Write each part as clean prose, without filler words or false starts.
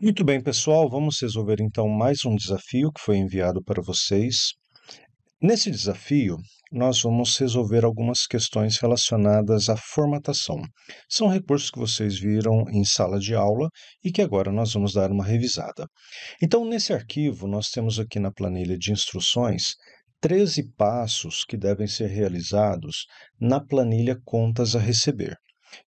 Muito bem, pessoal, vamos resolver então mais um desafio que foi enviado para vocês. Nesse desafio, nós vamos resolver algumas questões relacionadas à formatação. São recursos que vocês viram em sala de aula e que agora nós vamos dar uma revisada. Então, nesse arquivo, nós temos aqui na planilha de instruções 13 passos que devem ser realizados na planilha Contas a Receber.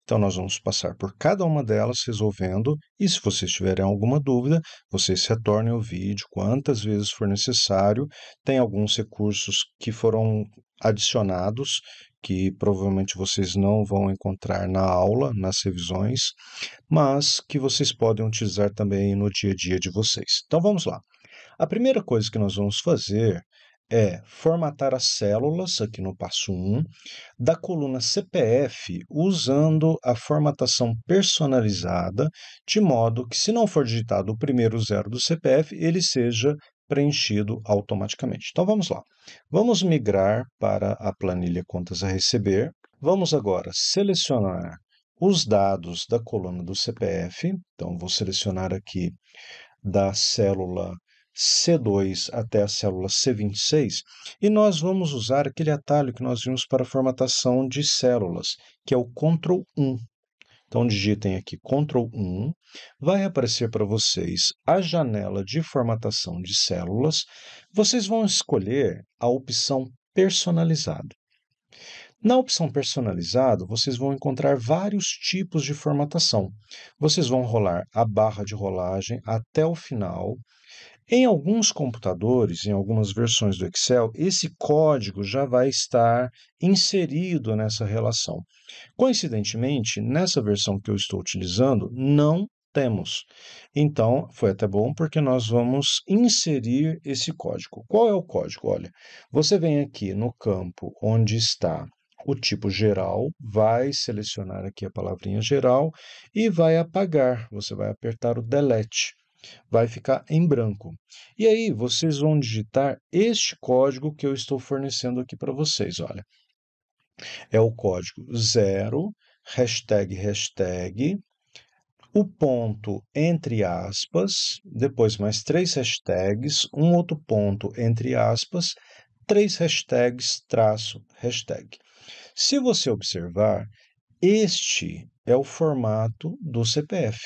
Então, nós vamos passar por cada uma delas resolvendo, e se vocês tiverem alguma dúvida, vocês retornem o vídeo quantas vezes for necessário. Tem alguns recursos que foram adicionados, que provavelmente vocês não vão encontrar na aula, nas revisões, mas que vocês podem utilizar também no dia a dia de vocês. Então, vamos lá. A primeira coisa que nós vamos fazer é formatar as células, aqui no passo 1, da coluna CPF, usando a formatação personalizada, de modo que, se não for digitado o primeiro zero do CPF, ele seja preenchido automaticamente. Então, vamos lá. Vamos migrar para a planilha Contas a Receber. Vamos agora selecionar os dados da coluna do CPF. Então, vou selecionar aqui da célula C2 até a célula C26, e nós vamos usar aquele atalho que nós vimos para a formatação de células, que é o Ctrl 1. Então, digitem aqui Ctrl 1, vai aparecer para vocês a janela de formatação de células. Vocês vão escolher a opção Personalizado. Na opção Personalizado, vocês vão encontrar vários tipos de formatação. Vocês vão rolar a barra de rolagem até o final. Em alguns computadores, em algumas versões do Excel, esse código já vai estar inserido nessa relação. Coincidentemente, nessa versão que eu estou utilizando, não temos. Então, foi até bom porque nós vamos inserir esse código. Qual é o código? Olha, você vem aqui no campo onde está o tipo geral, vai selecionar aqui a palavrinha geral e vai apagar. Você vai apertar o delete. Vai ficar em branco. E aí, vocês vão digitar este código que eu estou fornecendo aqui para vocês, olha. É o código 0, hashtag, o ponto entre aspas, depois mais 3 hashtags, um outro ponto entre aspas, 3 hashtags, hashtag. Se você observar, este é o formato do CPF.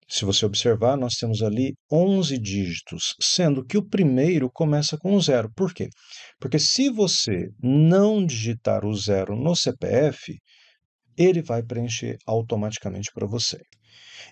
Se você observar, nós temos ali 11 dígitos, sendo que o primeiro começa com 0. Por quê? Porque se você não digitar o 0 no CPF, ele vai preencher automaticamente para você.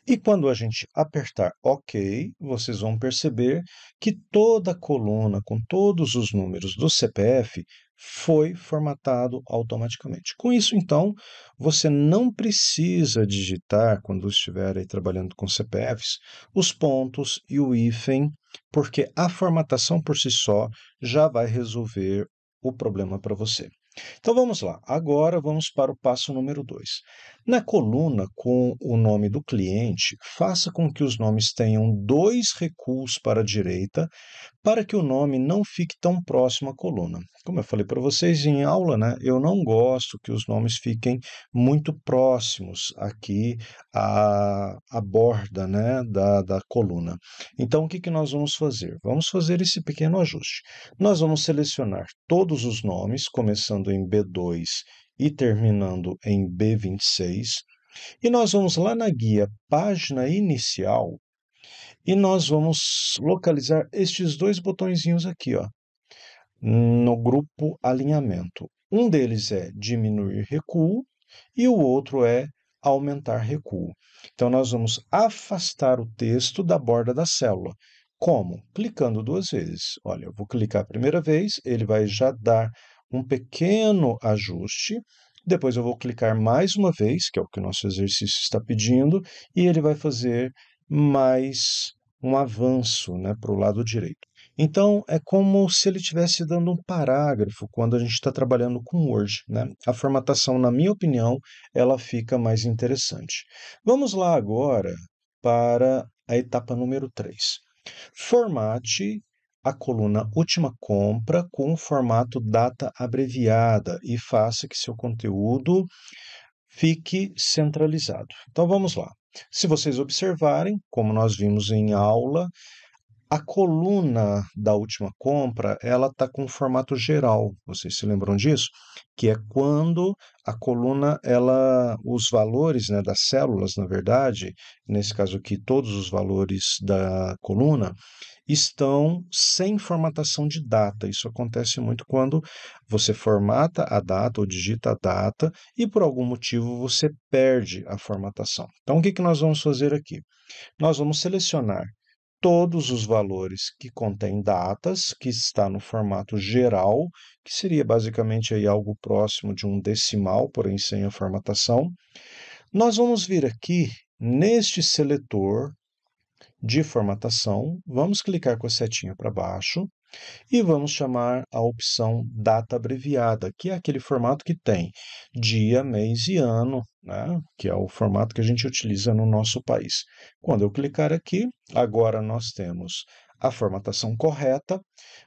E quando a gente apertar OK, vocês vão perceber que toda a coluna com todos os números do CPF foi formatado automaticamente. Com isso, então, você não precisa digitar, quando estiver aí trabalhando com CPFs, os pontos e o hífen, porque a formatação por si só já vai resolver o problema para você. Então vamos lá, agora vamos para o passo número 2. Na coluna com o nome do cliente, faça com que os nomes tenham 2 recuos para a direita, para que o nome não fique tão próximo à coluna. Como eu falei para vocês em aula, né, eu não gosto que os nomes fiquem muito próximos aqui à borda, né, da coluna. Então, o que nós vamos fazer? Vamos fazer esse pequeno ajuste. Nós vamos selecionar todos os nomes, começando em B2 e terminando em B26, e nós vamos lá na guia Página Inicial, e nós vamos localizar estes 2 botõezinhos aqui, ó, no grupo Alinhamento. Um deles é Diminuir Recuo e o outro é Aumentar Recuo. Então, nós vamos afastar o texto da borda da célula. Como? Clicando 2 vezes. Olha, eu vou clicar a primeira vez, ele vai já dar um pequeno ajuste. Depois eu vou clicar mais uma vez, que é o que o nosso exercício está pedindo, e ele vai fazer mais um avanço, né, para o lado direito. Então, é como se ele estivesse dando um parágrafo quando a gente está trabalhando com Word, né? A formatação, na minha opinião, ela fica mais interessante. Vamos lá agora para a etapa número 3. Formate a coluna Última Compra com o formato data abreviada e faça que seu conteúdo fique centralizado. Então, vamos lá. Se vocês observarem, como nós vimos em aula, a coluna da última compra, ela está com formato geral. Vocês se lembram disso? Que é quando a coluna, os valores, né, das células, na verdade, nesse caso aqui, todos os valores da coluna, estão sem formatação de data. Isso acontece muito quando você formata a data ou digita a data e por algum motivo você perde a formatação. Então, o que nós vamos fazer aqui? Nós vamos selecionar todos os valores que contêm datas, que está no formato geral, que seria basicamente aí algo próximo de um decimal, porém sem a formatação. Nós vamos vir aqui neste seletor de formatação, vamos clicar com a setinha para baixo e vamos chamar a opção data abreviada, que é aquele formato que tem dia, mês e ano, né? Que é o formato que a gente utiliza no nosso país. Quando eu clicar aqui, agora nós temos a formatação correta,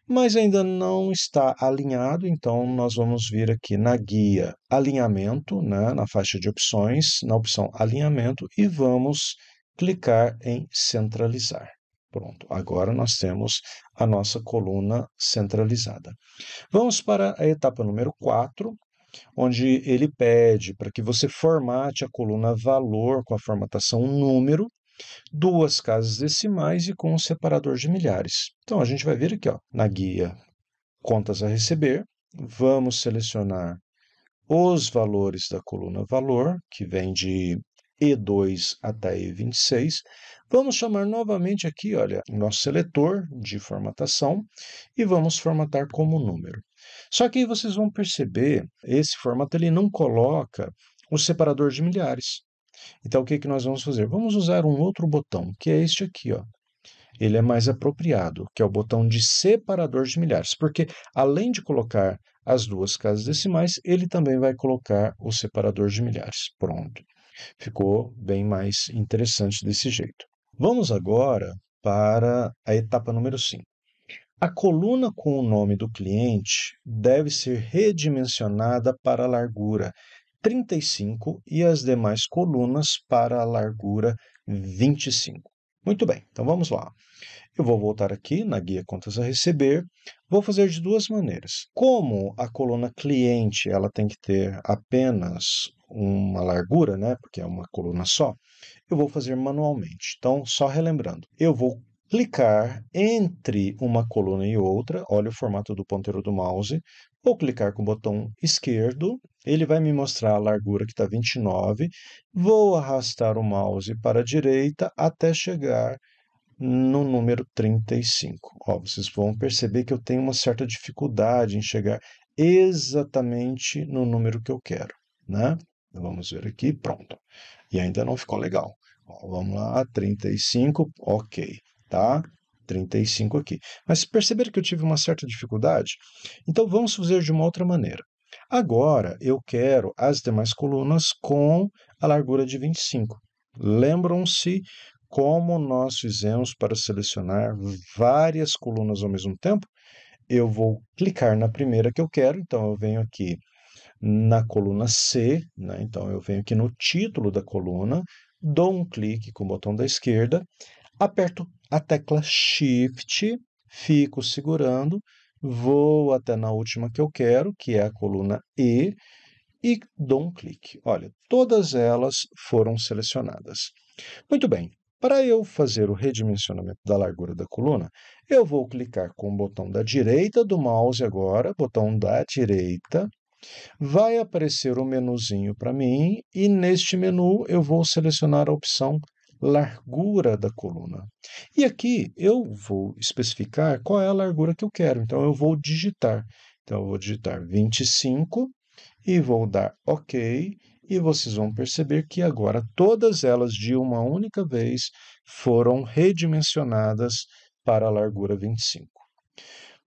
mas ainda não está alinhado, então nós vamos vir aqui na guia alinhamento, né? Na faixa de opções, na opção alinhamento e vamos clicar em centralizar. Pronto, agora nós temos a nossa coluna centralizada. Vamos para a etapa número 4, onde ele pede para que você formate a coluna valor com a formatação número, 2 casas decimais e com um separador de milhares. Então, a gente vai vir aqui, ó, na guia contas a receber, vamos selecionar os valores da coluna valor, que vem de E2 até E26. Vamos chamar novamente aqui, olha, nosso seletor de formatação e vamos formatar como número. Só que aí vocês vão perceber, esse formato ele não coloca o separador de milhares. Então, o que nós vamos fazer? Vamos usar um outro botão, que é este aqui, ó. Ele é mais apropriado, que é o botão de separador de milhares, porque além de colocar as 2 casas decimais, ele também vai colocar o separador de milhares. Pronto. Ficou bem mais interessante desse jeito. Vamos agora para a etapa número 5. A coluna com o nome do cliente deve ser redimensionada para a largura 35 e as demais colunas para a largura 25. Muito bem, então vamos lá. Eu vou voltar aqui na guia contas a receber, vou fazer de 2 maneiras. Como a coluna cliente ela tem que ter apenas uma largura, né, porque é uma coluna só, eu vou fazer manualmente. Então, só relembrando, eu vou clicar entre uma coluna e outra, olha o formato do ponteiro do mouse, vou clicar com o botão esquerdo, ele vai me mostrar a largura que está 29, vou arrastar o mouse para a direita até chegar no número 35. Ó, vocês vão perceber que eu tenho uma certa dificuldade em chegar exatamente no número que eu quero, né? Vamos ver aqui, pronto. E ainda não ficou legal. Ó, vamos lá, 35, ok, tá? 35 aqui. Mas perceberam que eu tive uma certa dificuldade? Então vamos fazer de uma outra maneira. Agora eu quero as demais colunas com a largura de 25. Lembram-se como nós fizemos para selecionar várias colunas ao mesmo tempo? Eu vou clicar na primeira que eu quero, então eu venho aqui na coluna C, né? Então eu venho aqui no título da coluna, dou um clique com o botão da esquerda, aperto a tecla Shift, fico segurando, vou até na última que eu quero, que é a coluna E, e dou um clique. Olha, todas elas foram selecionadas. Muito bem, para eu fazer o redimensionamento da largura da coluna, eu vou clicar com o botão da direita do mouse agora, botão da direita, vai aparecer um menuzinho para mim e neste menu eu vou selecionar a opção largura da coluna. E aqui eu vou especificar qual é a largura que eu quero, então eu vou digitar. Então eu vou digitar 25 e vou dar OK, e vocês vão perceber que agora todas elas de uma única vez foram redimensionadas para a largura 25.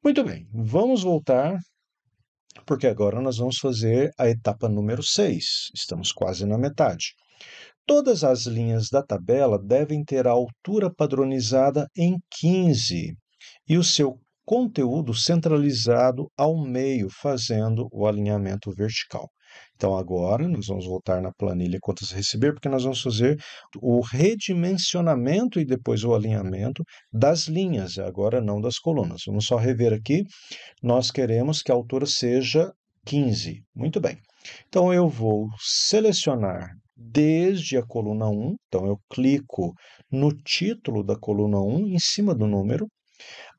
Muito bem, vamos voltar, porque agora nós vamos fazer a etapa número 6. Estamos quase na metade. Todas as linhas da tabela devem ter a altura padronizada em 15 e o seu conteúdo centralizado ao meio, fazendo o alinhamento vertical. Então, agora, nós vamos voltar na planilha contas a receber, porque nós vamos fazer o redimensionamento e depois o alinhamento das linhas, agora não das colunas. Vamos só rever aqui. Nós queremos que a altura seja 15. Muito bem. Então, eu vou selecionar desde a coluna 1. Então, eu clico no título da coluna 1, em cima do número,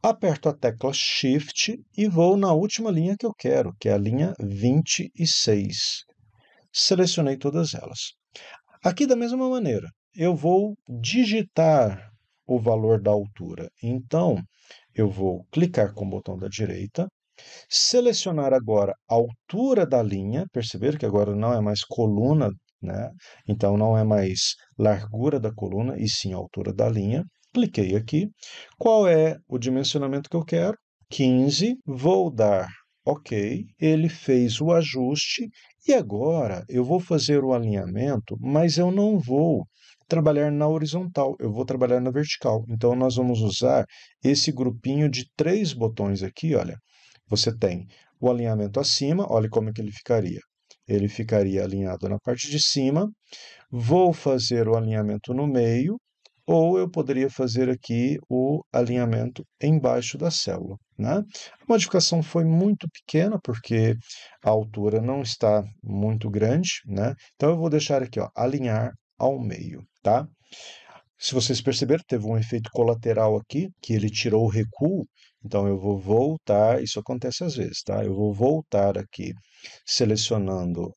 aperto a tecla Shift e vou na última linha que eu quero, que é a linha 26. Selecionei todas elas. Aqui, da mesma maneira, eu vou digitar o valor da altura. Então, eu vou clicar com o botão da direita, selecionar agora a altura da linha, perceber que agora não é mais coluna, né? Então, não é mais largura da coluna, e sim a altura da linha. Cliquei aqui. Qual é o dimensionamento que eu quero? 15. Vou dar OK. Ele fez o ajuste e agora eu vou fazer o alinhamento, mas eu não vou trabalhar na horizontal, eu vou trabalhar na vertical. Então, nós vamos usar esse grupinho de 3 botões aqui, olha. Você tem o alinhamento acima, olha como é que ele ficaria. Ele ficaria alinhado na parte de cima. Vou fazer o alinhamento no meio, ou eu poderia fazer aqui o alinhamento embaixo da célula, né? A modificação foi muito pequena, porque a altura não está muito grande, né? Então, eu vou deixar aqui, ó, alinhar ao meio, tá? Se vocês perceberam, teve um efeito colateral aqui, que ele tirou o recuo. Então, eu vou voltar, isso acontece às vezes, tá? Eu vou voltar aqui, selecionando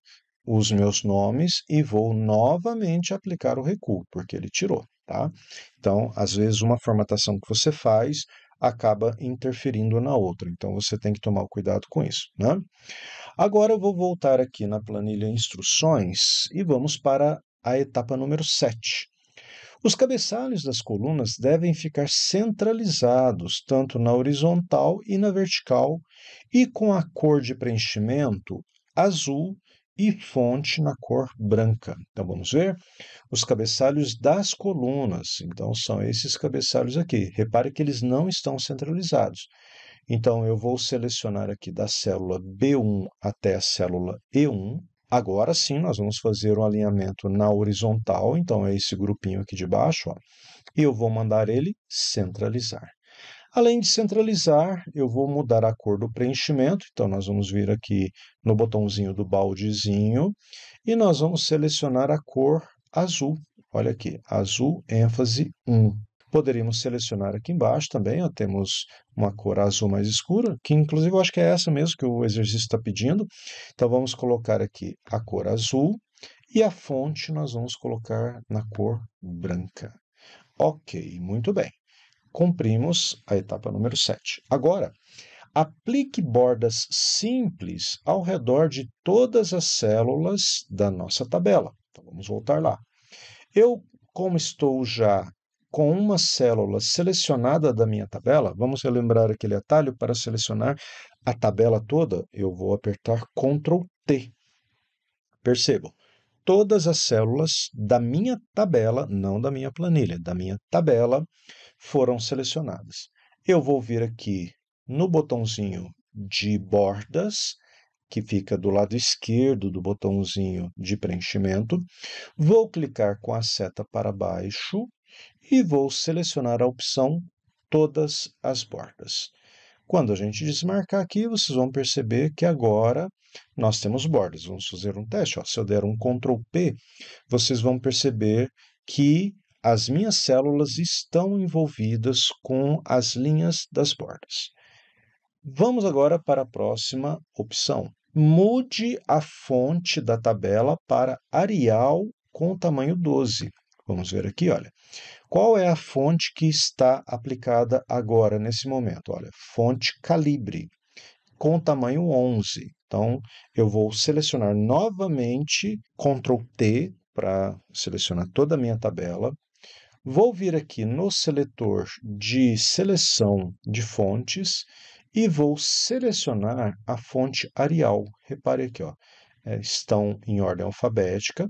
os meus nomes e vou novamente aplicar o recuo, porque ele tirou, tá? Então, às vezes, uma formatação que você faz acaba interferindo na outra. Então, você tem que tomar cuidado com isso, né? Agora, eu vou voltar aqui na planilha Instruções e vamos para a etapa número 7. Os cabeçalhos das colunas devem ficar centralizados, tanto na horizontal e na vertical, e com a cor de preenchimento azul e fonte na cor branca. Então, vamos ver? Os cabeçalhos das colunas. Então, são esses cabeçalhos aqui. Repare que eles não estão centralizados. Então, eu vou selecionar aqui da célula B1 até a célula E1. Agora sim, nós vamos fazer um alinhamento na horizontal, então é esse grupinho aqui de baixo, ó, e eu vou mandar ele centralizar. Além de centralizar, eu vou mudar a cor do preenchimento, então nós vamos vir aqui no botãozinho do baldezinho e nós vamos selecionar a cor azul. Olha aqui, azul ênfase 1. Poderíamos selecionar aqui embaixo também, ó, temos uma cor azul mais escura, que inclusive eu acho que é essa mesmo que o exercício está pedindo. Então, vamos colocar aqui a cor azul e a fonte nós vamos colocar na cor branca. Ok, muito bem. Cumprimos a etapa número 7. Agora, aplique bordas simples ao redor de todas as células da nossa tabela. Então, vamos voltar lá. Como estou já com uma célula selecionada da minha tabela, vamos relembrar aquele atalho para selecionar a tabela toda, eu vou apertar Ctrl T. Percebam, todas as células da minha tabela, não da minha planilha, da minha tabela, foram selecionadas. Eu vou vir aqui no botãozinho de bordas, que fica do lado esquerdo do botãozinho de preenchimento, vou clicar com a seta para baixo e vou selecionar a opção Todas as bordas. Quando a gente desmarcar aqui, vocês vão perceber que agora nós temos bordas. Vamos fazer um teste. Ó. Se eu der um Ctrl P, vocês vão perceber que as minhas células estão envolvidas com as linhas das bordas. Vamos agora para a próxima opção. Mude a fonte da tabela para Arial com tamanho 12. Vamos ver aqui, olha. Qual é a fonte que está aplicada agora, nesse momento? Olha, fonte Calibre, com tamanho 11. Então, eu vou selecionar novamente Ctrl T para selecionar toda a minha tabela. Vou vir aqui no seletor de seleção de fontes e vou selecionar a fonte Arial. Repare aqui, ó, estão em ordem alfabética.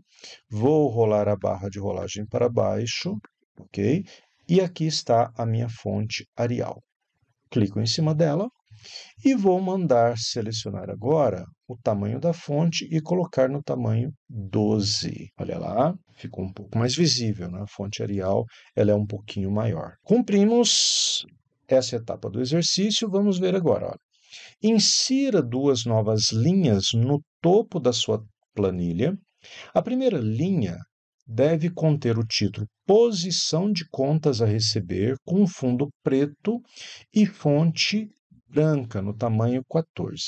Vou rolar a barra de rolagem para baixo, ok? E aqui está a minha fonte Arial. Clico em cima dela E vou mandar selecionar agora o tamanho da fonte e colocar no tamanho 12. Olha lá, ficou um pouco mais visível, né? A fonte Arial ela é um pouquinho maior. Cumprimos essa etapa do exercício, vamos ver agora. Olha. Insira duas novas linhas no topo da sua planilha. A primeira linha deve conter o título Posição de contas a receber com fundo preto e fonte branca no tamanho 14.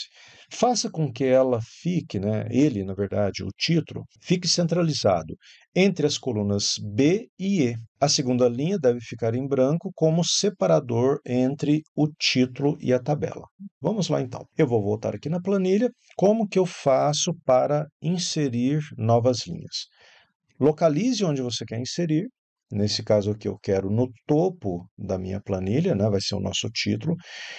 Faça com que ela fique, ele, na verdade, o título, fique centralizado entre as colunas B e E. A segunda linha deve ficar em branco como separador entre o título e a tabela. Vamos lá então. Eu vou voltar aqui na planilha. Como que eu faço para inserir novas linhas? Localize onde você quer inserir. Nesse caso aqui, eu quero no topo da minha planilha, vai ser o nosso título.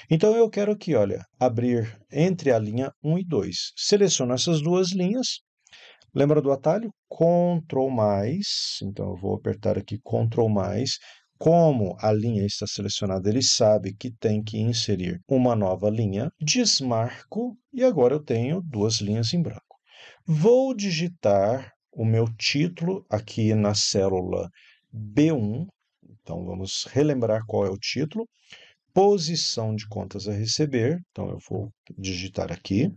Então, eu quero aqui, olha, abrir entre a linha 1 e 2. Seleciono essas duas linhas. Lembra do atalho? Ctrl+. Então, eu vou apertar aqui Ctrl+. Como a linha está selecionada, ele sabe que tem que inserir uma nova linha. Desmarco e agora eu tenho duas linhas em branco. Vou digitar o meu título aqui na célula B1. Então, vamos relembrar qual é o título. Posição de contas a receber. Então, eu vou digitar aqui.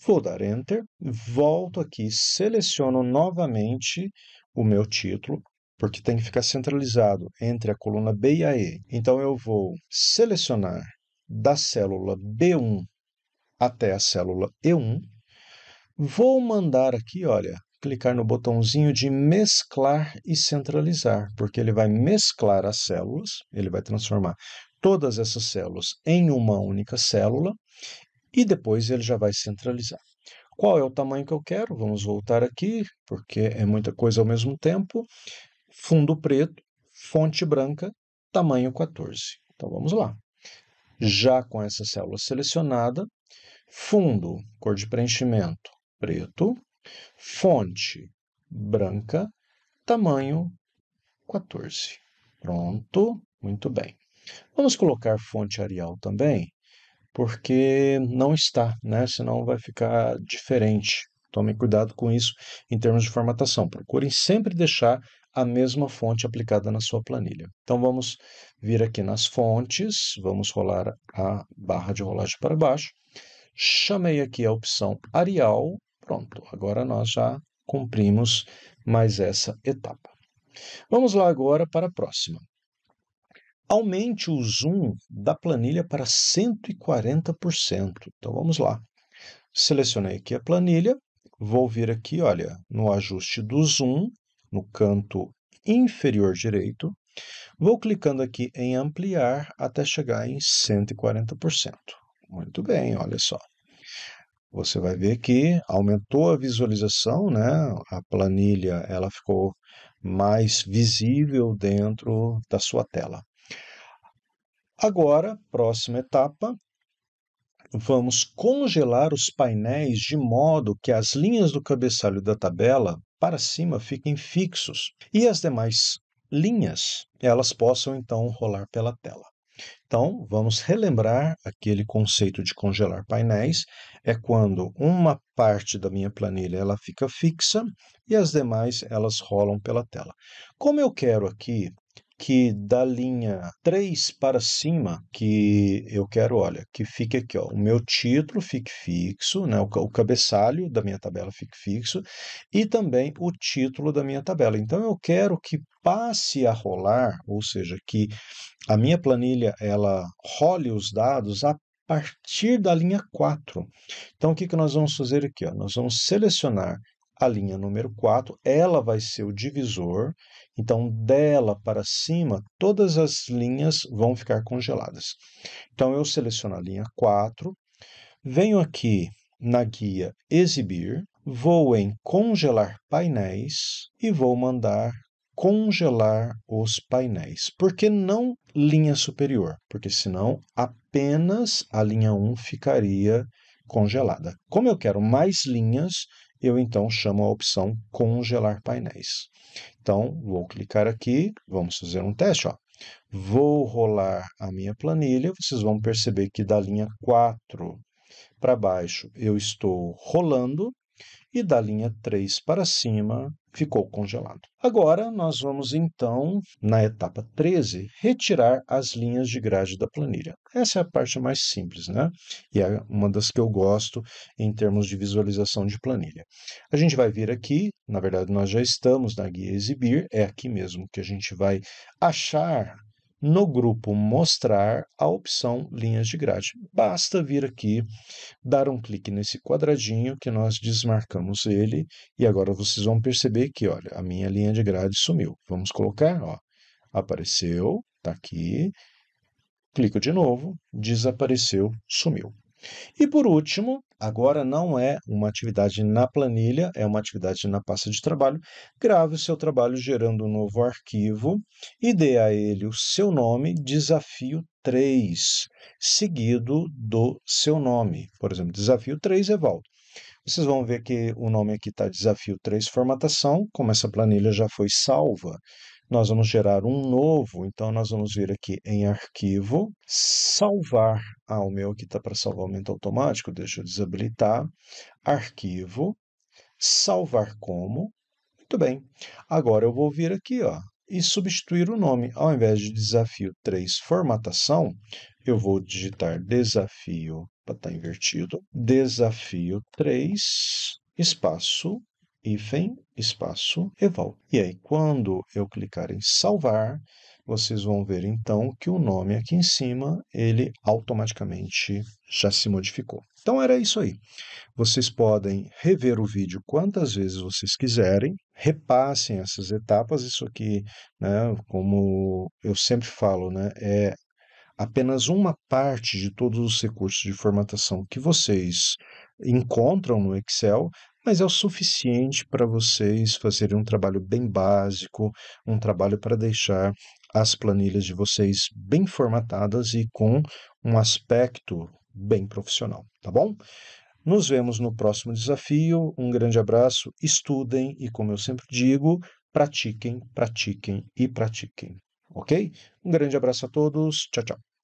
Vou dar Enter. Volto aqui, seleciono novamente o meu título, porque tem que ficar centralizado entre a coluna B e a E. Então, eu vou selecionar da célula B1 até a célula E1. Vou mandar aqui, olha, clicar no botãozinho de mesclar e centralizar, porque ele vai mesclar as células, ele vai transformar todas essas células em uma única célula e depois ele já vai centralizar. Qual é o tamanho que eu quero? Vamos voltar aqui, porque é muita coisa ao mesmo tempo. Fundo preto, fonte branca, tamanho 14. Então, vamos lá. Já com essa célula selecionada, fundo, cor de preenchimento, preto, fonte branca, tamanho 14. Pronto, muito bem. Vamos colocar fonte Arial também, porque não está, senão vai ficar diferente. Tomem cuidado com isso em termos de formatação. Procurem sempre deixar a mesma fonte aplicada na sua planilha. Então, vamos vir aqui nas fontes, vamos rolar a barra de rolagem para baixo. Chamei aqui a opção Arial. Pronto, agora nós já cumprimos mais essa etapa. Vamos lá agora para a próxima. Aumente o zoom da planilha para 140%. Então, vamos lá. Selecionei aqui a planilha. Vou vir aqui, olha, no ajuste do zoom, no canto inferior direito. Vou clicando aqui em ampliar até chegar em 140%. Muito bem, olha só. Você vai ver que aumentou a visualização, A planilha ela ficou mais visível dentro da sua tela. Agora, próxima etapa, vamos congelar os painéis de modo que as linhas do cabeçalho da tabela para cima fiquem fixos e as demais linhas elas possam então rolar pela tela. Então, vamos relembrar aquele conceito de congelar painéis. É quando uma parte da minha planilha ela fica fixa e as demais elas rolam pela tela. Como eu quero aqui que da linha 3 para cima, que eu quero, olha, que fique aqui, ó, o meu título fique fixo, o cabeçalho da minha tabela fique fixo e também o título da minha tabela. Então, eu quero que passe a rolar, ou seja, que a minha planilha ela role os dados a partir da linha 4. Então, o que nós vamos fazer aqui? Nós vamos selecionar a linha número 4, ela vai ser o divisor, então dela para cima, todas as linhas vão ficar congeladas. Então, eu seleciono a linha 4, venho aqui na guia Exibir, vou em Congelar Painéis e vou mandar congelar os painéis. Por que não linha superior? Porque senão apenas a linha 1 ficaria congelada. Como eu quero mais linhas, eu então chamo a opção congelar painéis. Então, vou clicar aqui, vamos fazer um teste. Vou rolar a minha planilha, vocês vão perceber que da linha 4 para baixo eu estou rolando e da linha 3 para cima ficou congelado. Agora nós vamos então, na etapa 13, retirar as linhas de grade da planilha. Essa é a parte mais simples, né? E é uma das que eu gosto em termos de visualização de planilha. A gente vai vir aqui, na verdade nós já estamos na guia exibir, é aqui mesmo que a gente vai achar no grupo mostrar a opção linhas de grade. Basta vir aqui, dar um clique nesse quadradinho que nós desmarcamos ele e agora vocês vão perceber que, olha, a minha linha de grade sumiu. Vamos colocar, ó, apareceu, tá aqui, clico de novo, desapareceu, sumiu. E por último, agora não é uma atividade na planilha, é uma atividade na pasta de trabalho. Grave o seu trabalho gerando um novo arquivo e dê a ele o seu nome, desafio 3, seguido do seu nome. Por exemplo, desafio 3 Evaldo. Vocês vão ver que o nome aqui está desafio 3 formatação, como essa planilha já foi salva, nós vamos gerar um novo, então nós vamos vir aqui em arquivo, salvar, o meu aqui está para salvamento automático, deixa eu desabilitar, arquivo, salvar como, muito bem, agora eu vou vir aqui, ó, e substituir o nome, ao invés de desafio 3 formatação, eu vou digitar desafio, está invertido, desafio 3, espaço, hífen, espaço, eval. E aí, quando eu clicar em salvar, vocês vão ver então que o nome aqui em cima, ele automaticamente já se modificou. Então era isso aí. Vocês podem rever o vídeo quantas vezes vocês quiserem, repassem essas etapas, isso aqui, né, como eu sempre falo, né, é apenas uma parte de todos os recursos de formatação que vocês encontram no Excel, mas é o suficiente para vocês fazerem um trabalho bem básico, um trabalho para deixar as planilhas de vocês bem formatadas e com um aspecto bem profissional, tá bom? Nos vemos no próximo desafio. Um grande abraço, estudem e, como eu sempre digo, pratiquem, pratiquem e pratiquem. Ok? Um grande abraço a todos. Tchau, tchau.